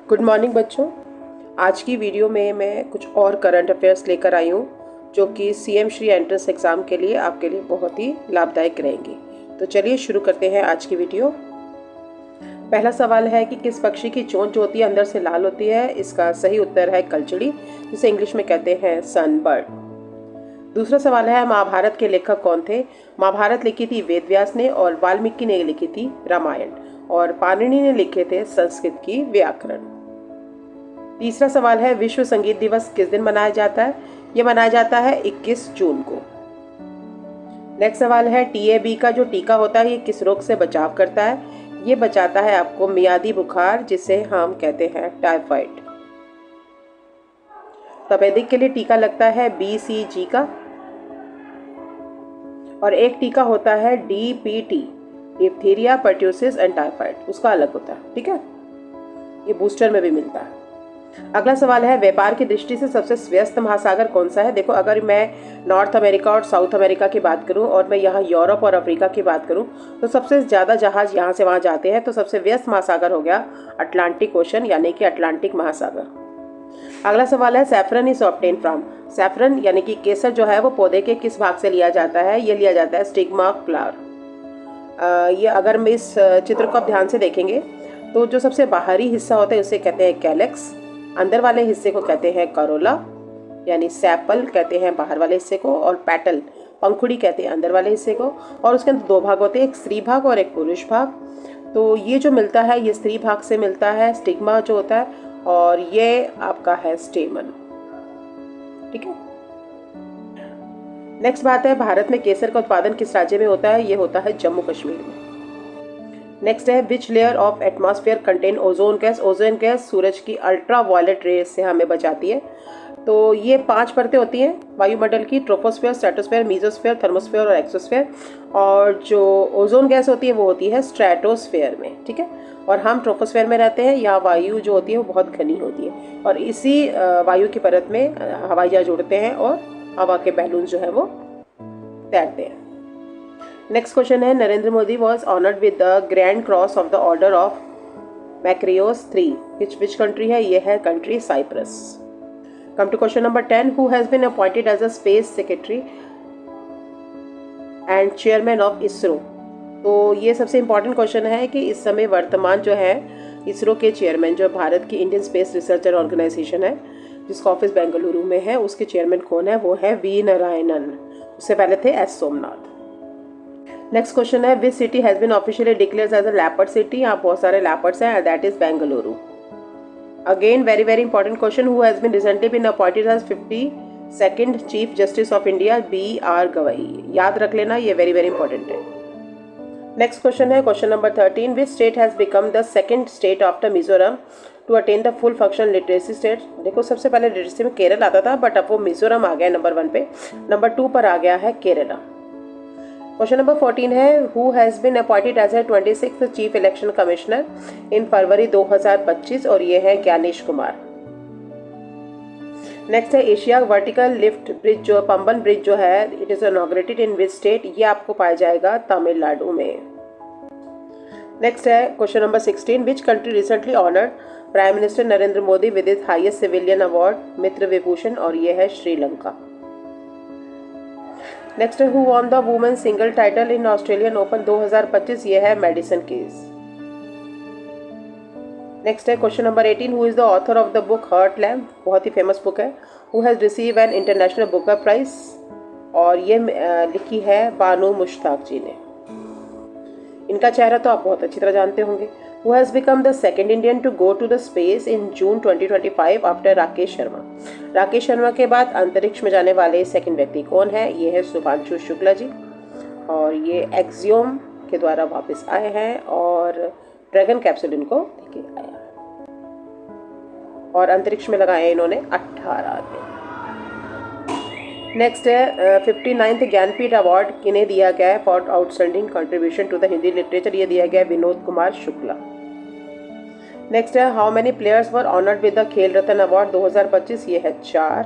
Good morning बच्चों। आज की वीडियो में मैं कुछ और करंट अफेयर्स लेकर आई हूँ जो कि सीएम श्री एंट्रेंस एग्ज़ाम के लिए आपके लिए बहुत ही लाभदायक रहेंगी। तो चलिए शुरू करते हैं आज की वीडियो। पहला सवाल है कि किस पक्षी की चोंच जो होती है अंदर से लाल होती है। इसका सही उत्तर है कलचड़ी, जिसे इंग्लिश में कहते हैं सनबर्ड। दूसरा सवाल है महाभारत के लेखक कौन थे। महाभारत लिखी थी वेद व्यास ने और वाल्मीकि ने लिखी थी रामायण, और पाणिनि ने लिखे थे संस्कृत की व्याकरण। तीसरा सवाल है विश्व संगीत दिवस किस दिन मनाया जाता है। यह मनाया जाता है 21 जून को। नेक्स्ट सवाल है टीएबी का जो टीका होता है ये किस रोग से बचाव करता है। ये बचाता है आपको मियादी बुखार, जिसे हम कहते हैं टाइफाइड। तपेदिक के लिए टीका लगता है BCG का, और एक टीका होता है DPT, diphtheria, pertussis and typhoid, उसका अलग होता है। ठीक है, ये बूस्टर में भी मिलता है। अगला सवाल है व्यापार की दृष्टि से सबसे व्यस्त महासागर कौन सा है। देखो, अगर मैं नॉर्थ अमेरिका और साउथ अमेरिका की बात करूं और मैं यहाँ यूरोप और अफ्रीका की बात करूं तो सबसे ज़्यादा जहाज यहाँ से वहाँ जाते हैं। तो सबसे व्यस्त महासागर हो गया अटलांटिक ओशन, यानी कि अटलांटिक महासागर। अगला सवाल है saffron is obtain from. Saffron यानी कि केसर जो है वो पौधे के किस भाग से लिया जाता है। ये लिया जाता है स्टिग्मा ऑफ फ्लावर। ये अगर हम इस चित्र को आप ध्यान से देखेंगे तो जो सबसे बाहरी हिस्सा होता है उसे कहते हैं कैलेक्स, अंदर वाले हिस्से को कहते हैं करोला यानी सैपल कहते हैं बाहर वाले हिस्से को, और पैटल पंखुड़ी कहते हैं अंदर वाले हिस्से को। और उसके अंदर दो भाग होते हैं, एक स्त्री भाग और एक पुरुष भाग। तो ये जो मिलता है ये स्त्री भाग से मिलता है, स्टिग्मा जो होता है, और ये आपका है स्टेमन। ठीक है, नेक्स्ट बात है भारत में केसर का उत्पादन किस राज्य में होता है। ये होता है जम्मू कश्मीर में। नेक्स्ट है which layer of atmosphere contain ozone gas. Ozone gas सूरज की अल्ट्रा वायलेट रेज से हमें बचाती है। तो ये 5 परतें होती हैं वायुमंडल की, ट्रोपोस्फेयर, स्ट्रेटोस्फेयर, मीजोस्फेयर, थर्मोस्फेयर और एक्सोस्फेयर। और जो ओजोन गैस होती है वो होती है स्ट्रेटोस्फेयर में। ठीक है, और हम ट्रोपोस्फेयर में रहते हैं। यहाँ वायु जो होती है वो बहुत घनी होती है, और इसी वायु की परत में हवाई जहाज उड़ते हैं और हवा के बैलून जो है वो तैरते हैं। नेक्स्ट क्वेश्चन है Narendra Modi was honoured with the grand cross of the order of Makarios 3 which country है। ये है country Cyprus. Come to question number 10 who has been appointed as a space secretary and chairman of ISRO. तो ये सबसे important question है कि इस समय वर्तमान जो है इसरो के चेयरमैन, जो भारत की इंडियन स्पेस रिसर्च ऑर्गेनाइजेशन है जिसका ऑफिस बेंगलुरु में है, उसके चेयरमैन कौन है। वो है वी नारायणन। उससे पहले थे एस सोमनाथ। नेक्स्ट क्वेश्चन है which city has been officially declared as a leopard city. यहाँ बहुत सारे लेपर्ड्स हैं, that is Bengaluru. Again very important question who has been recently been appointed as 52nd chief justice of India. BR Gavai. याद रख लेना, ये very important है। Next question है question number 13 which state has become the second state after Mizoram to attain the full function literacy state. देखो, सबसे पहले literacy में केरल आता था, बट अब वो मिजोरम आ गया नंबर 1 पे। नंबर 2 पर आ गया है केरला। क्वेश्चन नंबर 14 है who has been appointed as a 26th chief election commissioner in February 2025, और ये है ज्ञानेश कुमार। नेक्स्ट है एशिया वर्टिकल लिफ्ट ब्रिज, जो पंबन ब्रिज जो है it is inaugurated in which state. ये आपको पाया जाएगा तमिलनाडु में। नेक्स्ट है question number 16 which country recently honoured prime minister Narendra Modi with his highest civilian award Mitra Vibhushan, और ये है श्रीलंका। नेक्स्ट है who won the women single title in Australian Open 2025। ये है मेडिसन कीज। नेक्स्ट है question number 18 who is the author of the book Heart Lamp. बहुत ही famous book है। Who has receive an international Booker prize, और ये लिखी है बानू मुश्ताक जी ने। इनका चेहरा तो आप बहुत अच्छी तरह जानते होंगे। Who has become the second Indian to go to the space in June 2025 after Rakesh Sharma. Rakesh Sharma के बाद अंतरिक्ष में जाने वाले सेकंड व्यक्ति कौन है। ये है शुभांशु शुक्ला जी, और ये एक्सियोम के द्वारा वापस आए हैं, और ड्रैगन कैप्सूल इनको लेके आया, और अंतरिक्ष में लगाए इन्होंने 18 दिन। नेक्स्ट है 59th ज्ञानपीठ अवार्ड किन्हें दिया गया है for outstanding contribution to the Hindi literature. ये दिया गया है विनोद कुमार शुक्ला। नेक्स्ट है how many players were honoured with the Khel Ratna award 2025। ये है 4।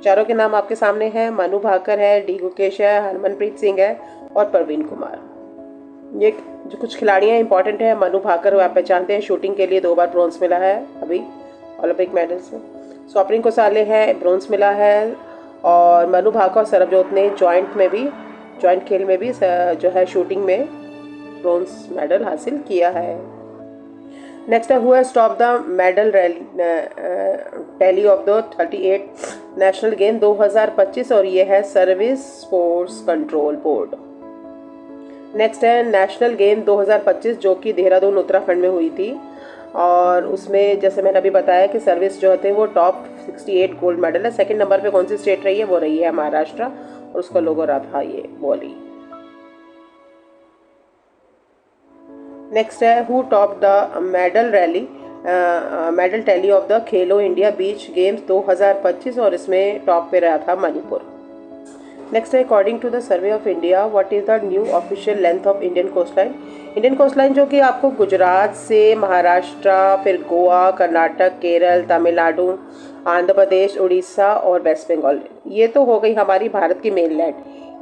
चारों के नाम आपके सामने हैं। मनु भाकर है, डी गुकेश है, हरमनप्रीत सिंह है और प्रवीण कुमार। ये जो कुछ खिलाड़ी हैं इंपॉर्टेंट है। मनु भाकर आप पहचानते हैं, शूटिंग के लिए 2 बार ब्रॉन्ज मिला है अभी ओलंपिक मेडल्स में। स्वप्निल कोसाले हैं, ब्रॉन्ज मिला है। और मनु भाकर और सरबजोत ने जॉइंट खेल में भी जो है शूटिंग में ब्रॉन्ज मेडल हासिल किया है। नेक्स्ट है who has top the medal tally of the 38 national game 2025 और ये है service sports control board. Next है नेशनल गेम 2025 जो कि देहरादून उत्तराखंड में हुई थी और उसमें जैसे मैंने अभी बताया कि सर्विस जो होते हैं वो टॉप 68 गोल्ड मेडल है। सेकंड नंबर पे कौन सी स्टेट रही है, वो रही है महाराष्ट्र और उसका लोगो रहा था ये वॉली। नेक्स्ट है who top the medal tally of the Khelo India beach games 2025 और इसमें टॉप पे रहा था मणिपुर। नेक्स्ट है according to the Survey of India what is the new official length of Indian coastline. Indian coastline जो कि आपको गुजरात से महाराष्ट्र, फिर गोवा, कर्नाटक, केरल, तमिलनाडु, आंध्र प्रदेश, उड़ीसा और वेस्ट बंगाल, ये तो हो गई हमारी भारत की मेन लैंड।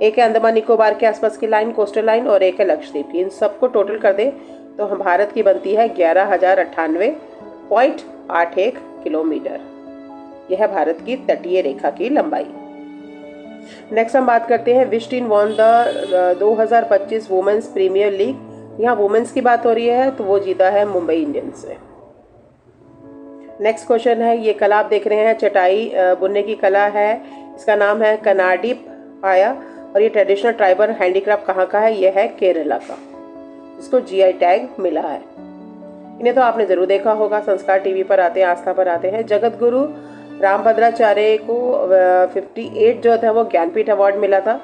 एक है अंडमान निकोबार के आसपास की लाइन, कोस्टल लाइन, और एक है लक्षद्वीप की। इन सबको टोटल कर दें तो हम भारत की बनती है 11,098.81 किलोमीटर। यह है भारत की तटीय रेखा की लंबाई। नेक्स्ट हम बात करते हैं which team won the 2025 women's Premier League. यहाँ वुमेन्स की बात हो रही है तो वो जीता है मुंबई इंडियंस से। नेक्स्ट क्वेश्चन है, ये कला आप देख रहे हैं चटाई बुनने की कला है, इसका नाम है कनाडी पाया और ये ट्रेडिशनल ट्राइबल हैंडीक्राफ्ट कहाँ का है, ये है केरला का, इसको जीआई टैग मिला है। इन्हें तो आपने जरूर देखा होगा, संस्कार टीवी पर आते हैं, आस्था पर आते हैं। जगत गुरु रामभद्राचार्य को 58 जो था वो ज्ञानपीठ अवार्ड मिला था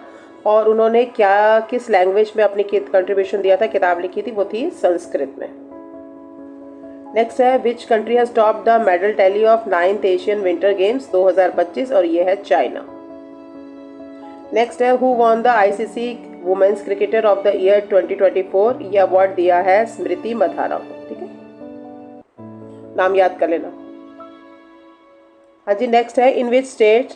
और उन्होंने किस लैंग्वेज में अपनी कंट्रीब्यूशन दिया था, किताब लिखी थी, वो थी संस्कृत में। नेक्स्ट है which country has top the medal tally of 9th Asian Winter Games 2025 और ये है चाइना। नेक्स्ट है who won the ICC women's cricketer of the year 2024, ये अवार्ड दिया है स्मृति मधाना को। ठीक है, नाम याद कर लेना। हाँ जी, नेक्स्ट है in which state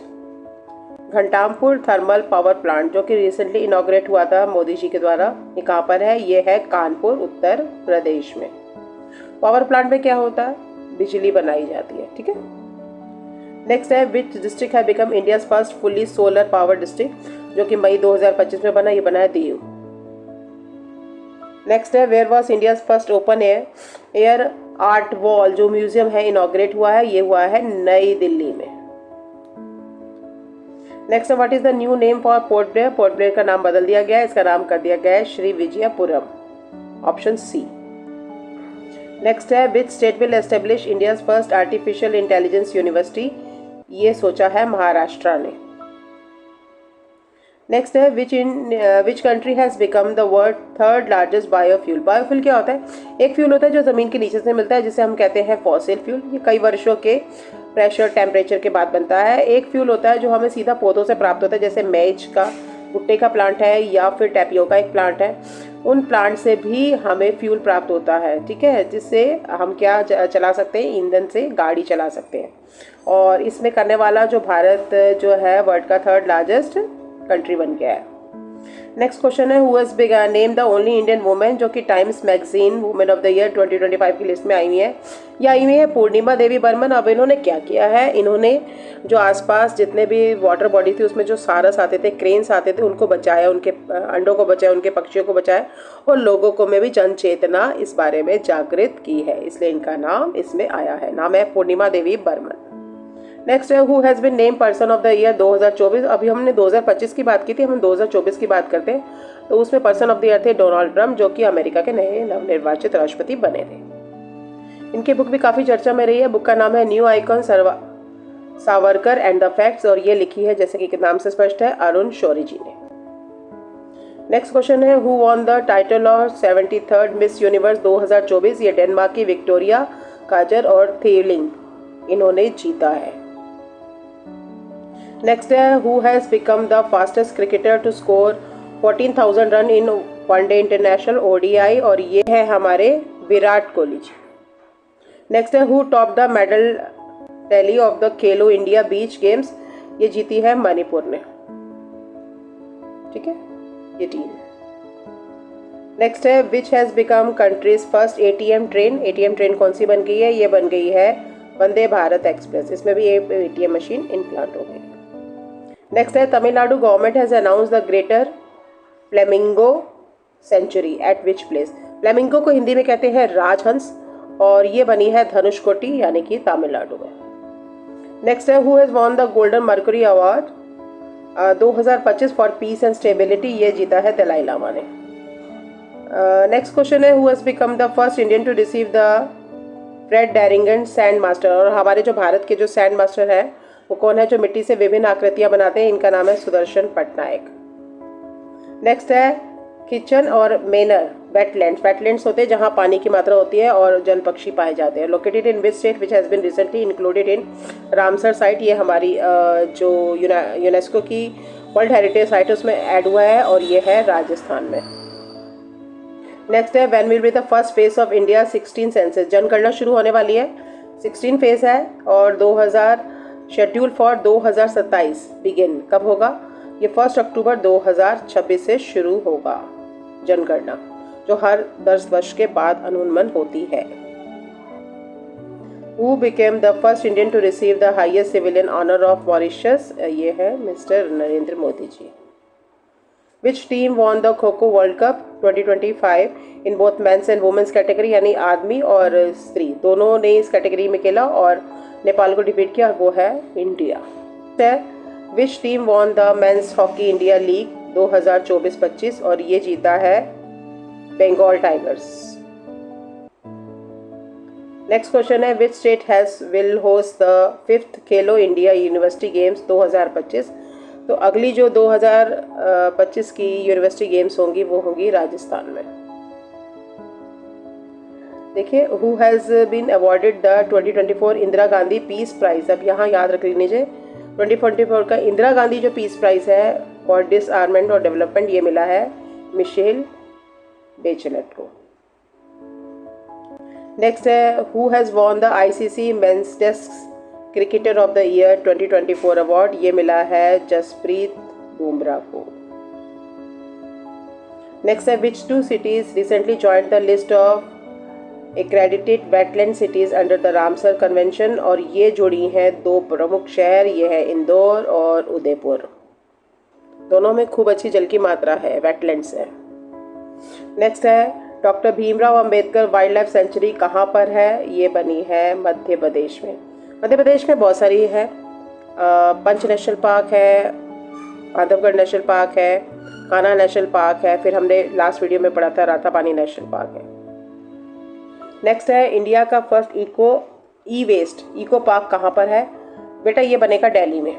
Ghatampur thermal power plant जो कि रिसेंटली इनॉग्रेट हुआ था मोदी जी के द्वारा, ये कहाँ पर है, ये है कानपुर उत्तर प्रदेश में। पावर प्लांट में क्या होता है, बिजली बनाई जाती है। ठीक है, नेक्स्ट है विच डिस्ट्रिक्ट है become India first fully solar power district, जो कि मई 2025 में बना, ये बना है दीव। नेक्स्ट है where was India first open air art wall, जो म्यूजियम है इनॉग्रेट हुआ है, ये हुआ है नई दिल्ली में। नेक्स्ट है what is the new name for port Blair, port Blair का नाम बदल दिया गया है, इसका नाम कर दिया गया है Shri Vijayapuram, option C. Next है which state will establish India first artificial intelligence university, ये सोचा है महाराष्ट्र ने। नेक्स्ट है which country has become the world third largest biofuel. Biofuel क्या होता है, एक फ्यूल होता है जो जमीन के नीचे से मिलता है जिसे हम कहते हैं फॉसिल फ्यूल, ये कई वर्षों के प्रेशर टेम्परेचर के बाद बनता है। एक फ्यूल होता है जो हमें सीधा पौधों से प्राप्त होता है, जैसे मेज का भुट्टे का प्लांट है या फिर टैपियोका एक प्लांट है, उन प्लांट से भी हमें फ्यूल प्राप्त होता है। ठीक है, जिससे हम क्या चला सकते हैं, ईंधन से गाड़ी चला सकते हैं। और इसमें करने वाला जो भारत जो है वर्ल्ड का थर्ड लार्जेस्ट कंट्री बन गया है। नेक्स्ट क्वेश्चन है who has been name the only Indian women, जो कि Times magazine women of the year 2025 की लिस्ट में आई हुई है। यह आई हुई है पूर्णिमा देवी बर्मन। अब इन्होंने क्या किया है, इन्होंने जो आसपास जितने भी वाटर बॉडी थी उसमें जो सारस आते थे, क्रेन्स आते थे, उनको बचाया, उनके अंडों को बचाया, उनके पक्षियों को बचाया और लोगों को में भी जन चेतना इस बारे में जागृत की है, इसलिए इनका नाम इसमें आया है। नाम है पूर्णिमा देवी बर्मन। नेक्स्ट है who has been name person of the year 2024। अभी हमने 2025 की बात की थी, हम 2024 की बात करते हैं तो उसमें पर्सन ऑफ द ईयर थे डोनाल्ड ट्रंप, जो कि अमेरिका के नए नवनिर्वाचित राष्ट्रपति बने थे। इनकी बुक भी काफ़ी चर्चा में रही है। बुक का नाम है new icon Savarkar and the facts और ये लिखी है, जैसे कि नाम से स्पष्ट है, अरुण शौरी जी ने। नेक्स्ट क्वेश्चन है who won the title of 73rd miss universe 2024। ये डेनमार्क की विक्टोरिया काजर और थेलिंग, इन्होंने जीता है। नेक्स्ट है who has become the fastest cricketer to score 14,000 run in one day international ODI और ये है हमारे विराट कोहली जी। नेक्स्ट है who top the medal tally of the Khelo India beach games, ये जीती है मणिपुर ने। ठीक है, ये टीम। नेक्स्ट है which has become countries first ATM train. ATM train कौन सी बन गई है? ये बन गई है वंदे भारत एक्सप्रेस। इसमें भी एटीएम मशीन इम्प्लांट हो गई। नेक्स्ट है Tamil Nadu government has announce the greater flamingo sanctuary at which place. Flamingo को हिंदी में कहते हैं राजहंस और ये बनी है धनुषकोटी यानी कि तमिलनाडु में। नेक्स्ट है who has won the Golden Mercury Award 2025 for peace and stability. ये जीता है दलाई लामा ने। नेक्स्ट क्वेश्चन है who has become the first Indian to receive the Fred Darrington Sand Master. और हमारे जो भारत के जो सैंड मास्टर हैं वो कौन है? जो मिट्टी से विभिन्न आकृतियां बनाते हैं, इनका नाम है सुदर्शन पटनायक। नेक्स्ट है किचन और मेनर वेटलैंड्स। वेटलैंड्स होते हैं जहां पानी की मात्रा होती है और जल पक्षी पाए जाते हैं। Located in which state which has been recently included in Ramsar site. ये हमारी जो यूनेस्को की वर्ल्ड हेरिटेज साइट उसमें ऐड हुआ है और ये है राजस्थान में। नेक्स्ट है when will be the first phase of India 16 census. जनगणना शुरू होने वाली है, 16 फेज है और 2000 शेड्यूल फॉर 2027 बिगिन कब होगा? ये 1 अक्टूबर 2026 से शुरू होगा जनगणना, जो हर 10 वर्ष के बाद अनुमन होती है। Who became the first Indian to receive the highest civilian honor of Mauritius? ये है mister Narendra Modi ji. Which team won the Kho-Kho World Cup 2025 in both men's and women's category? यानी आदमी और स्त्री दोनों ने इस कैटेगरी में खेला और नेपाल को डिफीट किया, वो है India. Which team won the men's hockey India League 2024-25 और ये जीता है बंगाल टाइगर्स। नेक्स्ट क्वेश्चन है which state has will host the 5th Khelo India university games 2025। तो अगली जो 2025 की यूनिवर्सिटी गेम्स होंगी वो होंगी राजस्थान में। देखिए who has been awarded the 2024 Indira Gandhi peace prize. अब यहाँ याद रख लीजिए 2024 का इंदिरा गांधी जो पीस प्राइज है फॉर डिसआर्ममेंट और डेवलपमेंट ये मिला है मिशेल बेचेलेट को। नेक्स्ट है who has won the ICC men's test cricketer of the year 2024 award. ये मिला है जसप्रीत बुमराह को। नेक्स्ट है which 2 cities recently joined the list of accredited wetland cities under the Ramsar convention और ये जुड़ी हैं 2 प्रमुख शहर, ये है इंदौर और उदयपुर। दोनों में खूब अच्छी जल की मात्रा है, वेटलैंड्स है। नेक्स्ट है doctor Bhimrao Ambedkar wild life sanctuary कहाँ पर है? ये बनी है मध्य प्रदेश में। मध्य प्रदेश में बहुत सारी है, पंच नेशनल पार्क है, बांधवगढ़ नेशनल पार्क है, कान्हा नेशनल पार्क है, फिर हमने लास्ट वीडियो में पढ़ा था रातापानी नेशनल पार्क है। नेक्स्ट है इंडिया का फर्स्ट ई वेस्ट इको पार्क कहाँ पर है? बेटा ये बनेगा दिल्ली में।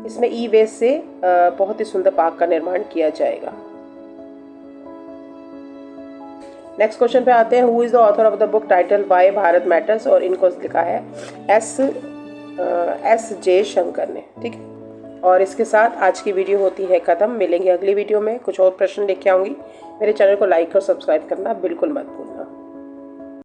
इसमें ई वेस्ट से बहुत ही सुंदर पार्क का निर्माण किया जाएगा। नेक्स्ट क्वेश्चन पे आते हैं who is the author of the book title why Bharat matters और इनको लिखा है एस जे शंकर ने। ठीक है, और इसके साथ आज की वीडियो होती है ख़त्म। मिलेंगे अगली वीडियो में, कुछ और प्रश्न लेके आऊँगी। मेरे चैनल को लाइक और सब्सक्राइब करना बिल्कुल मत भूलना।